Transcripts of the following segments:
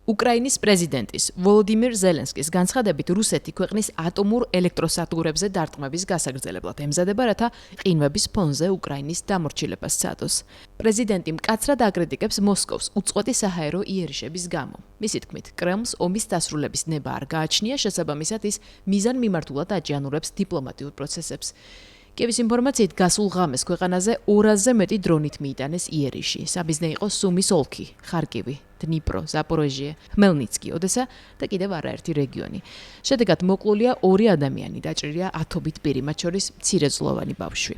უკრაინის პრეზიდენტის ვოლოდიმირ ზელენსკის განცხადებით რუსეთი ქვეყნის ატომურ ელექტროსადგურებზე დარტყმების გასაგრძელებლად ემზადება, რათა ყინვების ფონზე უკრაინის დამორჩილებას სცადოს. პრეზიდენტი მკაცრად აკრიტიკებს მოსკოვს უწყვეტი საჰაერო იერიშების გამო. მისი თქმით, კრემლს ომის დასრულების ნება არ გააჩნია, შესაბამისად ის მიზანმიმართულად აჭიანურებს დიპლომატიურ პროცესებს. კიევის ინფორმაციით გასულ ღამეს ქვეყანაზე 200-ზე მეტი დრონით მიიტანეს იერიში. საბიზნე იყო სუმის ოლქი, ხარკივი, დნიპრო, ზაპოროჟიე, ხმელნიცკი, ოდესა და კიდევ არაერთი რეგიონი. შედეგად მოკლულია 2 ადამიანი, დაჭრილია ათობით პირი, მათ შორის მცირეწლოვანი ბავშვი.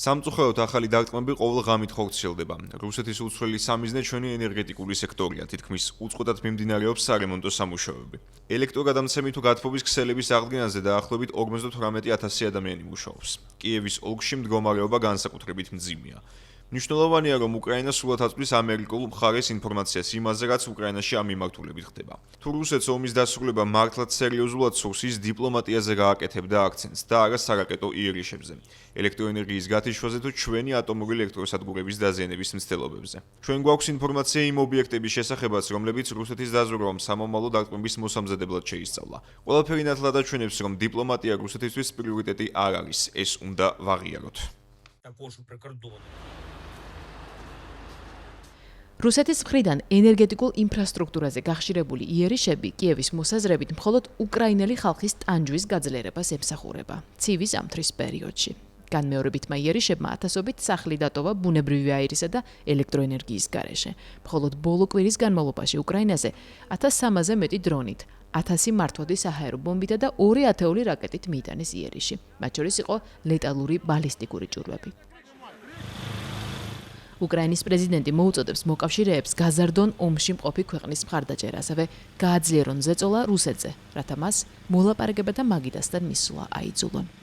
სამწუხაროდ ახალი დარტყმები ყოველ ღამით ხორციელდება. რუსეთის უცვლელი სამიზნე ჩვენი ენერგეტიკული სექტორია, თითქმის უწყვეტად მიმდინარეობს სარემონტო სამუშაოები. ელექტროგადამცემი თუ გათბობის ქსელების აღდგენაზე დაახლოებით 58,000 ადამიანი მუშაობს. კიევის ოლქში მდგომარეობა განსაკუთრებით მძიმეა. მნიშვნელოვანია, რომ უკრაინა სრულად აწვდის ამერიკულ მხარეს ინფორმაციას იმაზე, რაც უკრაინაში ამ მიმართულებით ხდება. თუ რუსეთს ომის დასრულება მართლაც სერიოზულად სურს, ის დიპლომატიაზე გააკეთებდა აქცენტს და არა სარაკეტო იერიშებზე, ელექტროენერგიის გათიშვაზე თუ ჩვენი ატომური ელექტროსადგურების დაზიანების მცდელობებზე. ჩვენ გვაქვს ინფორმაცია იმ ობიექტების შესახებაც, რომლებიც რუსეთის დაზვერვამ სამომავლო დარტყმების მოსამზადებლად შეისწავლა. ყველაფერი ნათლად აჩვენებს, რომ დიპლომატია რუსეთისთვის პრიორიტეტი არ არის, ეს უნდა ვაღიაროთ. რუსეთის მხრიდან ენერგეტიკულ ინფრასტრუქტურაზე გახშირებული იერიშები კიევის მოსაზრებით მხოლოდ უკრაინელი ხალხის ტანჯვის გაძლიერებას ემსახურება ცივი ზამთრის პერიოდში. განმეორებითმა იერიშებმა ათასობით სახლი დატოვა ბუნებრივი აირისა და ელექტროენერგიის გარეშე. მხოლოდ ბოლო კვირის განმავლობაში უკრაინაზე 1300-ზე მეტი დრონით, 1000 მართვადი საჰაერო ბომბითა და 2 ათეული რაკეტით მიიტანეს იერიში. მათ შორის იყო ლეტალური ბალისტიკური ჭურვები. უკრაინის პრეზიდენტი მოუწოდებს მოკავშირეებს გაზარდონ ომში მყოფი ქვეყნის მხარდაჭერა, ასევე გააძლიერონ ზეწოლა რუსეთზე, რათა მას მოლაპარაკებათა მაგიდასთან მისვლა აიძულონ.